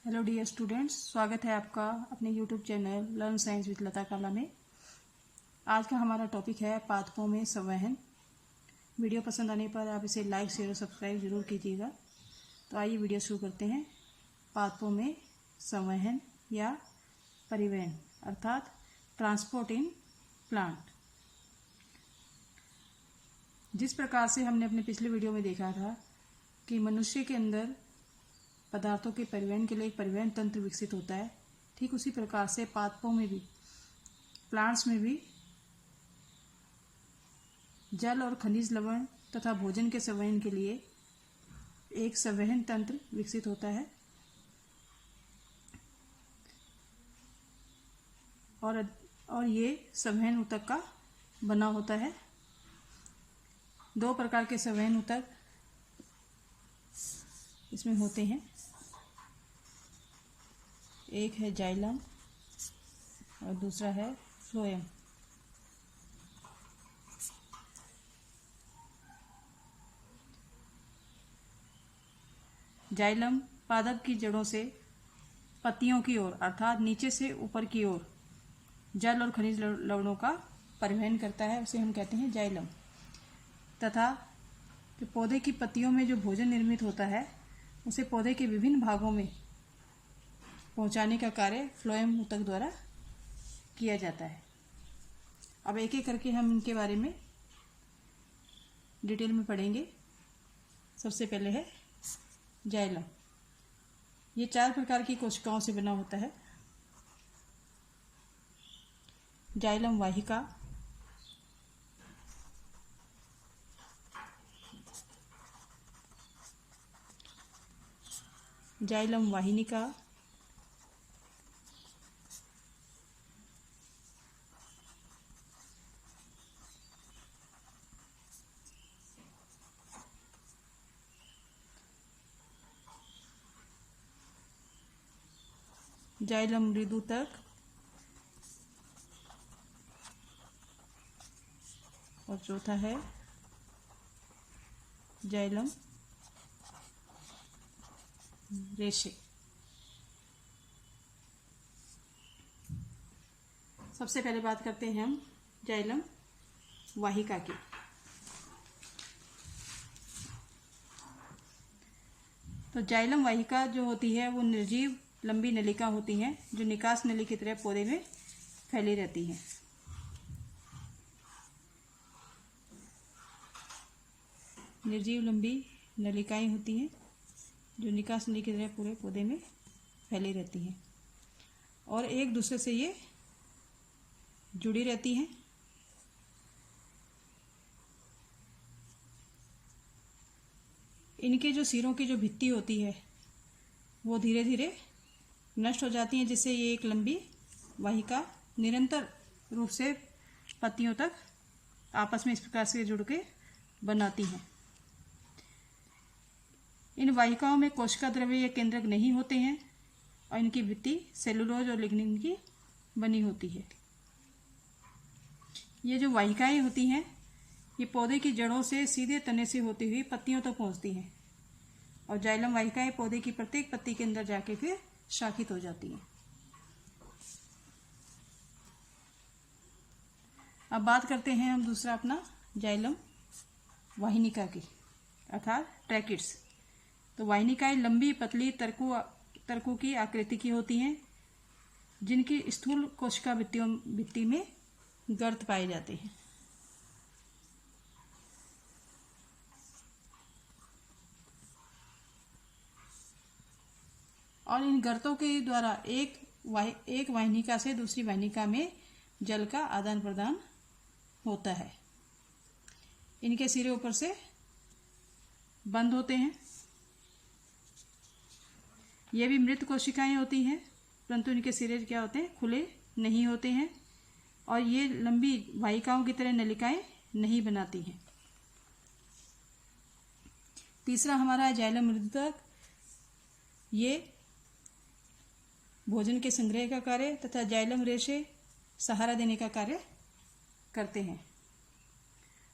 Hello dear students, स्वागत है आपका अपने YouTube channel learn science with Lata Kala में। आज का हमारा टॉपिक है पादपों में संवहन। वीडियो पसंद आने पर आप इसे लाइक शेयर और सब्सक्राइब जरूर कीजिएगा। तो आइए वीडियो शुरू करते हैं। पादपों में संवहन या परिवहन अर्थात ट्रांसपोर्ट इन प्लांट। जिस प्रकार से हमने अपने पिछले वीडियो में देखा था कि मनुष्य के अंदर पदार्थों के परिवहन के लिए एक परिवहन तंत्र विकसित होता है, ठीक उसी प्रकार से पादपों में भी, प्लांट्स में भी जल और खनिज लवण तथा भोजन के संवहन के लिए एक संवहन तंत्र विकसित होता है। और ये संवहन ऊतक का बना होता है। दो प्रकार के संवहन ऊतक इसमें होते हैं। एक है जाइलम और दूसरा है फ्लोएम। जाइलम पादप की जड़ों से पत्तियों की ओर अर्थात नीचे से ऊपर की ओर जल और खनिज लवणों का परिवहन करता है, उसे हम कहते हैं जाइलम। तथा पौधे की पत्तियों में जो भोजन निर्मित होता है उसे पौधे के विभिन्न भागों में पहुंचाने का कार्य फ्लोएम ऊतक द्वारा किया जाता है। अब एक एक करके हम इनके बारे में डिटेल में पढ़ेंगे। सबसे पहले है जाइलम। ये 4 प्रकार की कोशिकाओं से बना होता है। जाइलम वाहिका, जाइलम वाहिनिका, जाइलम मृदुतक और चौथा है जाइलम रेशे। सबसे पहले बात करते हैं हम जाइलम वाहिका की। तो जाइलम वाहिका जो होती है वो निर्जीव लंबी नलिका होती हैं जो निकास नली की तरह पौधे में फैली रहती हैं। निर्जीव लंबी नलिकाएं होती हैं जो निकास नली की तरह पूरे पौधे में फैली रहती हैं और एक दूसरे से ये जुड़ी रहती हैं। इनके जो सिरों की जो भित्ति होती है वो धीरे धीरे नष्ट हो जाती है, जिससे ये एक लंबी वाहिका निरंतर रूप से पत्तियों तक आपस में इस प्रकार से जुड़ के बनाती हैं। इन वाहिकाओं में कोशिका द्रव्य या केंद्रक नहीं होते हैं और इनकी भित्ति सेलुलोज और लिग्निन की बनी होती है। ये जो वाहिकाएं होती हैं ये पौधे की जड़ों से सीधे तने से होती हुई पत्तियों तक पहुंचती हैं और जाइलम वाहिकाएं पौधे की प्रत्येक पत्ती के अंदर जाके फिर शाखित हो जाती हैं। अब बात करते हैं हम दूसरा अपना जाइलम वाहिनिका की अर्थात ट्रैकिड्स। तो वाहिनिकाएं लंबी पतली तर्कु की आकृति की होती हैं जिनकी स्थूल कोशिका भित्ति में गर्त पाए जाते हैं। और इन गर्तों के द्वारा एक वाहिनिका से दूसरी वाहिनिका में जल का आदान प्रदान होता है। इनके सिरे ऊपर से बंद होते हैं। ये भी मृत कोशिकाएं होती हैं परंतु इनके सिरे क्या होते हैं, खुले नहीं होते हैं और ये लंबी वाहिकाओं की तरह नलिकाएं नहीं बनाती हैं। तीसरा हमारा है जाइलम मृदुतक। ये भोजन के संग्रह का कार्य तथा जाइलम रेशे सहारा देने का कार्य करते हैं।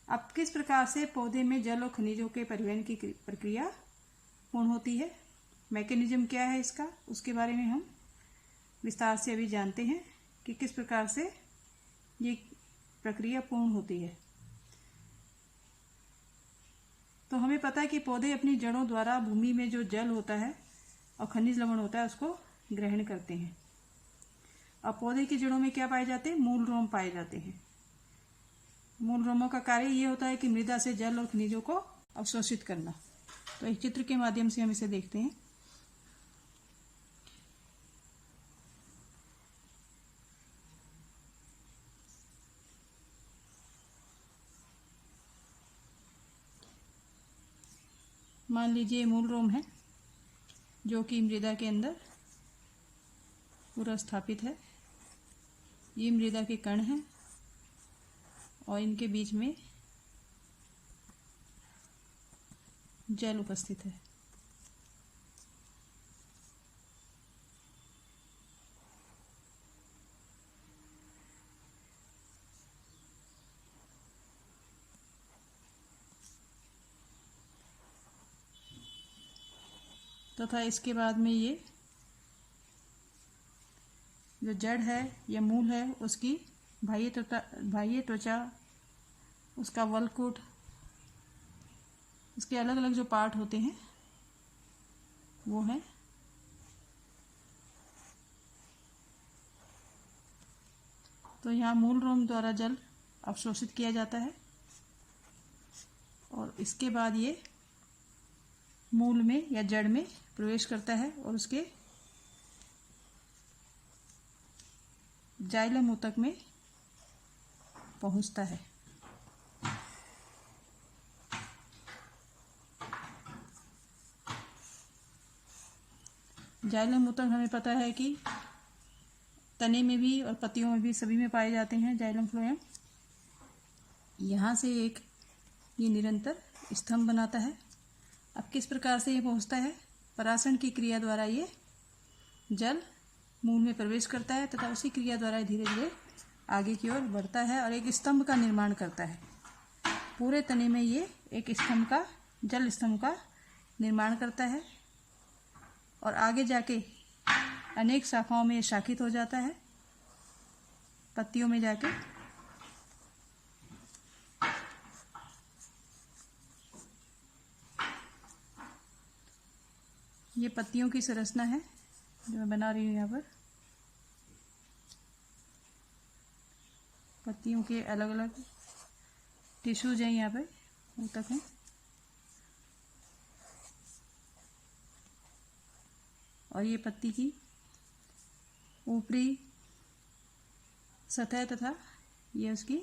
अब किस प्रकार से पौधे में जल और खनिजों के परिवहन की प्रक्रिया पूर्ण होती है मैकेनिज्म क्या है इसका, उसके बारे में हम विस्तार से अभी जानते हैं कि किस प्रकार से ये प्रक्रिया पूर्ण होती है। तो हमें पता है कि पौधे अपनी जड़ों द्वारा भूमि में जो जल होता है और खनिज लवण होता है उसको ग्रहण करते हैं। और पौधे की जड़ों में क्या पाए जाते हैं, मूल रोम पाए जाते हैं। मूल रोमों का कार्य ये होता है कि मृदा से जल और खनिजों को अवशोषित करना। तो एक चित्र के माध्यम से हम इसे देखते हैं। मान लीजिए मूल रोम है जो कि मृदा के अंदर पूरा स्थापित है। ये मृदा के कण हैं और इनके बीच में जल उपस्थित है। तथा इसके बाद में ये जो जड़ है या मूल है उसकी बाह्य त्वचा, उसका वलकुट, इसके अलग अलग जो पार्ट होते हैं वो है। तो यहाँ मूल रोम द्वारा जल अवशोषित किया जाता है और इसके बाद ये मूल में या जड़ में प्रवेश करता है और उसके जाइलम ऊतक में पहुंचता है। जाइलम ऊतक हमें पता है कि तने में भी और पत्तियों में भी सभी में पाए जाते हैं जाइलम फ्लोएम। यहाँ से एक ये निरंतर स्तंभ बनाता है। अब किस प्रकार से ये पहुँचता है, परासरण की क्रिया द्वारा ये जल मूल में प्रवेश करता है तथा उसी क्रिया द्वारा धीरे धीरे आगे की ओर बढ़ता है और एक स्तंभ का निर्माण करता है। पूरे तने में ये एक स्तंभ का, जल स्तंभ का निर्माण करता है और आगे जाके अनेक शाखाओं में ये शाखित हो जाता है, पत्तियों में जाके। ये पत्तियों की संरचना है जो मैं बना रही हूँ। यहाँ पर पत्तियों के अलग अलग टिश्यूज हैं, यहाँ पे ऊतक हैं। और ये पत्ती की ऊपरी सतह तथा ये उसकी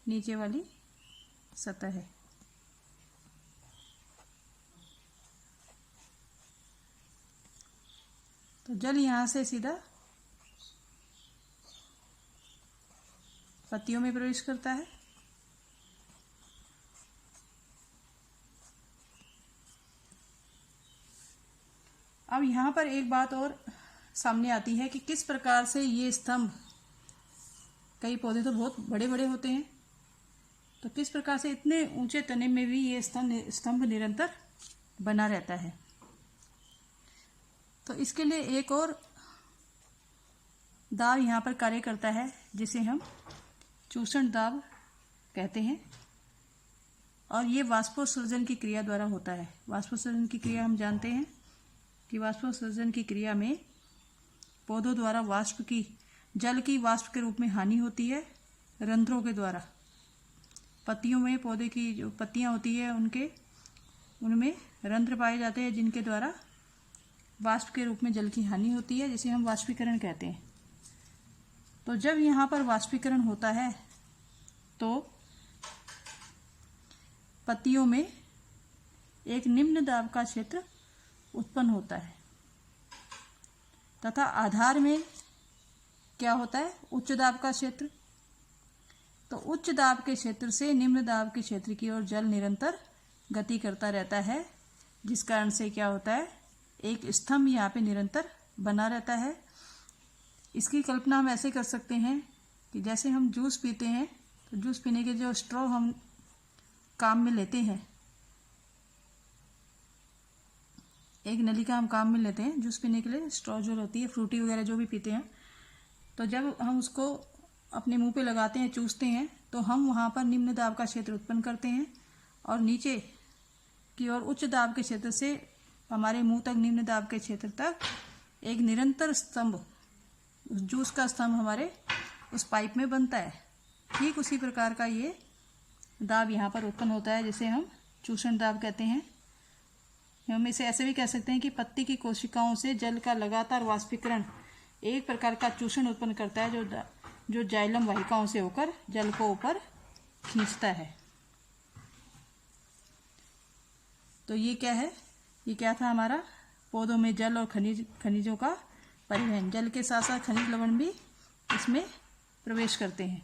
नीचे वाली सतह है। तो जल यहाँ से सीधा पत्तियों में प्रवेश करता है। अब यहाँ पर एक बात और सामने आती है कि किस प्रकार से ये स्तंभ, कई पौधे तो बहुत बड़े बड़े होते हैं, तो किस प्रकार से इतने ऊंचे तने में भी ये स्तंभ निरंतर बना रहता है। तो इसके लिए एक और दाब यहाँ पर कार्य करता है जिसे हम चूषण दाब कहते हैं और ये वाष्पोत्सर्जन की क्रिया द्वारा होता है। वाष्पोत्सर्जन की क्रिया हम जानते हैं कि वाष्पोत्सर्जन की क्रिया में पौधों द्वारा वाष्प की, जल की वाष्प के रूप में हानि होती है रंध्रों के द्वारा। पत्तियों में पौधे की जो पत्तियां होती है उनमें रंध्र पाए जाते हैं जिनके द्वारा वाष्प के रूप में जल की हानि होती है, जिसे हम वाष्पीकरण कहते हैं। तो जब यहाँ पर वाष्पीकरण होता है तो पत्तियों में एक निम्न दाब का क्षेत्र उत्पन्न होता है तथा आधार में क्या होता है, उच्च दाब का क्षेत्र। तो उच्च दाब के क्षेत्र से निम्न दाब के क्षेत्र की ओर जल निरंतर गति करता रहता है, जिस कारण से क्या होता है, एक स्तंभ यहाँ पे निरंतर बना रहता है। इसकी कल्पना हम ऐसे कर सकते हैं कि जैसे हम जूस पीते हैं तो जूस पीने के जो स्ट्रॉ हम काम में लेते हैं एक नलिका हम काम में लेते हैं जूस पीने के लिए, स्ट्रॉ जो होती है, फ्रूटी वगैरह जो भी पीते हैं, तो जब हम उसको अपने मुंह पे लगाते हैं, चूसते हैं, तो हम वहाँ पर निम्न दाब का क्षेत्र उत्पन्न करते हैं और नीचे की ओर उच्च दाब के क्षेत्र से हमारे मुंह तक, निम्न दाब के क्षेत्र तक एक निरंतर स्तंभ, उस जूस का स्तंभ हमारे उस पाइप में बनता है। ठीक उसी प्रकार का ये दाब यहाँ पर उत्पन्न होता है, जिसे हम चूषण दाब कहते हैं। हम इसे ऐसे भी कह सकते हैं कि पत्ती की कोशिकाओं से जल का लगातार वाष्पीकरण एक प्रकार का चूषण उत्पन्न करता है, जो जाइलम वाहिकाओं से होकर जल को ऊपर खींचता है। तो ये क्या है? ये क्या था हमारा? पौधों में जल और खनिजों का परिवहन। जल के साथ साथ खनिज लवण भी इसमें प्रवेश करते हैं।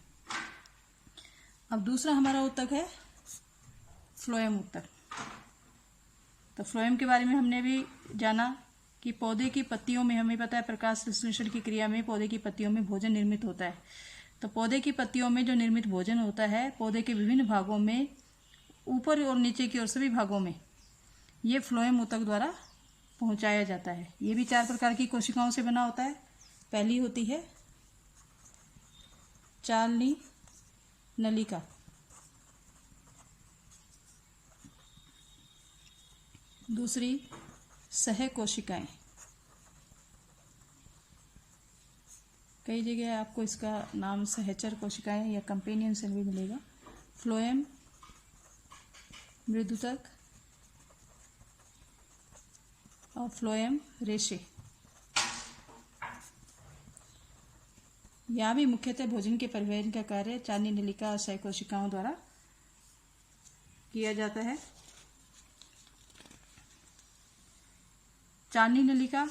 अब दूसरा हमारा ऊतक है फ्लोएम ऊतक। तो फ्लोएम के बारे में हमने भी जाना कि पौधे की पत्तियों में, हमें पता है प्रकाश संश्लेषण की क्रिया में पौधे की पत्तियों में भोजन निर्मित होता है। तो पौधे की पत्तियों में जो निर्मित भोजन होता है, पौधे के विभिन्न भागों में, ऊपर और नीचे की ओर सभी भागों में, ये फ्लोएम ऊतक द्वारा पहुंचाया जाता है। ये भी 4 प्रकार की कोशिकाओं से बना होता है। पहली होती है चालनी नलिका, दूसरी सह कोशिकाएं। कई जगह आपको इसका नाम सहचर कोशिकाएं या कंपेनियन सेल भी मिलेगा। फ्लोएम मृदुतक और फ्लोएम रेशे। यहाँ भी मुख्यतः भोजन के परिवहन का कार्य चालनी नलिका और सह कोशिकाओं द्वारा किया जाता है। चालनी नलिका,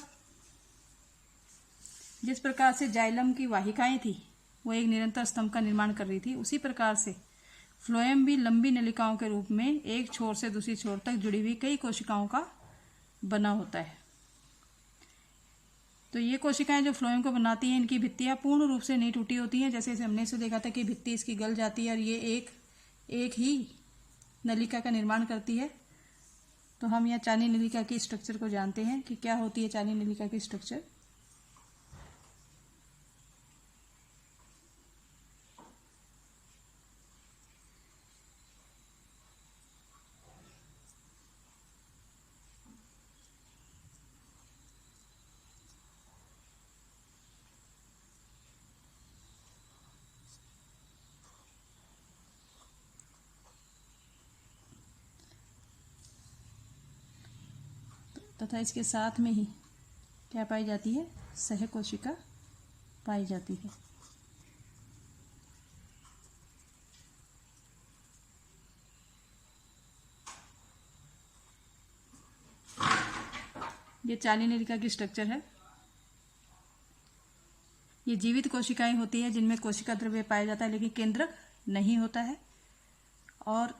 जिस प्रकार से जाइलम की वाहिकाएं थी वो एक निरंतर स्तंभ का निर्माण कर रही थी, उसी प्रकार से फ्लोएम भी लंबी नलिकाओं के रूप में एक छोर से दूसरी छोर तक जुड़ी हुई कई कोशिकाओं का बना होता है। तो ये कोशिकाएं जो फ्लोएम को बनाती हैं, इनकी भित्तियां पूर्ण रूप से नहीं टूटी होती हैं। जैसे हमने इसे देखा था कि भित्ति इसकी गल जाती है और ये एक ही नलिका का निर्माण करती है। तो हम यहाँ चालनी नलिका की स्ट्रक्चर को जानते हैं कि क्या होती है चालनी नलिका की स्ट्रक्चर। तथा इसके साथ में ही क्या पाई जाती है? सह कोशिका पाई जाती है। ये चालनी नलिका की स्ट्रक्चर है। ये जीवित कोशिकाएं होती है जिनमें कोशिका द्रव्य पाया जाता है लेकिन केंद्रक नहीं होता है, और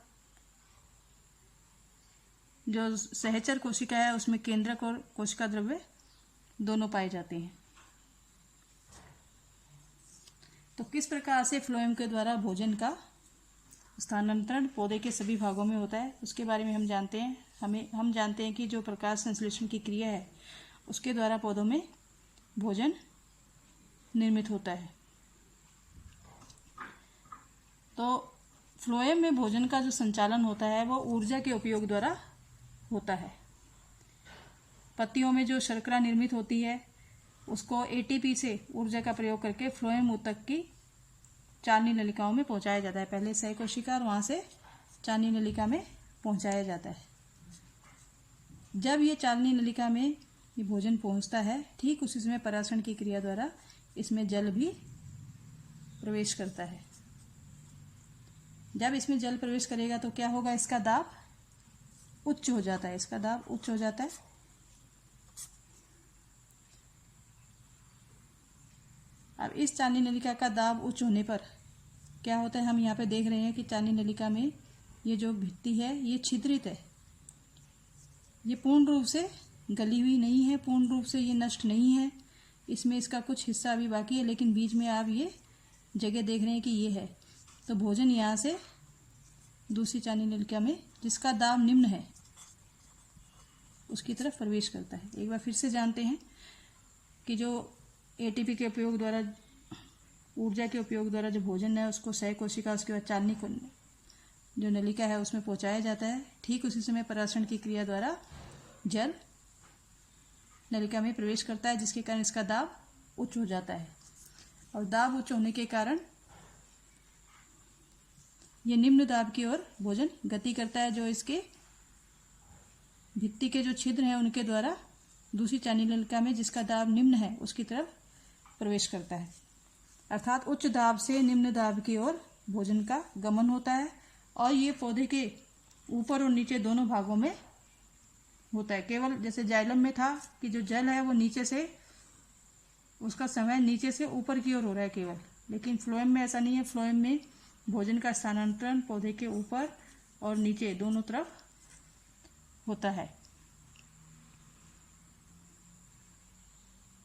जो सहचर कोशिका है उसमें केंद्रक और कोशिका द्रव्य दोनों पाए जाते हैं। तो किस प्रकार से फ्लोएम के द्वारा भोजन का स्थानांतरण पौधे के सभी भागों में होता है उसके बारे में हम जानते हैं। हम जानते हैं कि जो प्रकाश संश्लेषण की क्रिया है उसके द्वारा पौधों में भोजन निर्मित होता है। तो फ्लोएम में भोजन का जो संचालन होता है वो ऊर्जा के उपयोग द्वारा होता है। पत्तियों में जो शर्करा निर्मित होती है उसको एटीपी से ऊर्जा का प्रयोग करके फ्लोएम ऊतक की चालनी नलिकाओं में पहुंचाया जाता है। पहले सह कोशिका और वहां से चालनी नलिका में पहुंचाया जाता है। जब ये चालनी नलिका में ये भोजन पहुंचता है, ठीक उसी समय परासरण की क्रिया द्वारा इसमें जल भी प्रवेश करता है। जब इसमें जल प्रवेश करेगा तो क्या होगा? इसका दाब उच्च हो जाता है। इसका दाब उच्च हो जाता है। अब इस चालनी नलिका का दाब उच्च होने पर क्या होता है? हम यहाँ पे देख रहे हैं कि चालनी नलिका में ये जो भित्ति है ये छिद्रित है। ये पूर्ण रूप से गली हुई नहीं है, पूर्ण रूप से ये नष्ट नहीं है। इसमें इसका कुछ हिस्सा अभी बाकी है, लेकिन बीच में आप ये जगह देख रहे हैं कि ये है। तो भोजन यहाँ से दूसरी चालनी नलिका में, जिसका दाब निम्न है, उसकी तरफ प्रवेश करता है। एक बार फिर से जानते हैं कि जो एटीपी के उपयोग द्वारा, ऊर्जा के उपयोग द्वारा जो भोजन है उसको सह कोशिका, उसके बाद चालनी को जो नलिका है उसमें पहुंचाया जाता है। ठीक उसी समय परासरण की क्रिया द्वारा जल नलिका में प्रवेश करता है, जिसके कारण इसका दाब उच्च हो जाता है। और दाब उच्च होने के कारण ये निम्न दाब की ओर भोजन गति करता है, जो इसके भित्ति के जो छिद्र हैं उनके द्वारा दूसरी चालनी नलिका में, जिसका दाब निम्न है, उसकी तरफ प्रवेश करता है। अर्थात उच्च दाब से निम्न दाब की ओर भोजन का गमन होता है। और ये पौधे के ऊपर और नीचे दोनों भागों में होता है। केवल जैसे जाइलम में था कि जो जल है वो नीचे से, उसका समय नीचे से ऊपर की ओर हो रहा है केवल, लेकिन फ्लोएम में ऐसा नहीं है। फ्लोएम में भोजन का स्थानांतरण पौधे के ऊपर और नीचे दोनों तरफ होता है।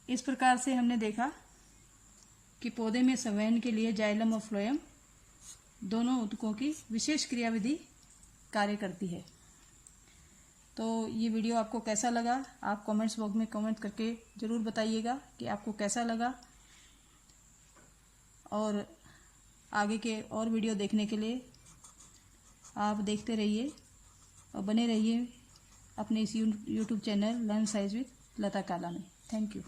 इस प्रकार से हमने देखा कि पौधे में संवहन के लिए जाइलम और फ्लोएम दोनों ऊतकों की विशेष क्रियाविधि कार्य करती है। तो ये वीडियो आपको कैसा लगा, आप कमेंट्स बॉक्स में कमेंट करके ज़रूर बताइएगा कि आपको कैसा लगा। और आगे के और वीडियो देखने के लिए आप देखते रहिए और बने रहिए अपने इस YouTube channel learn science with Lata Kala में। Thank you.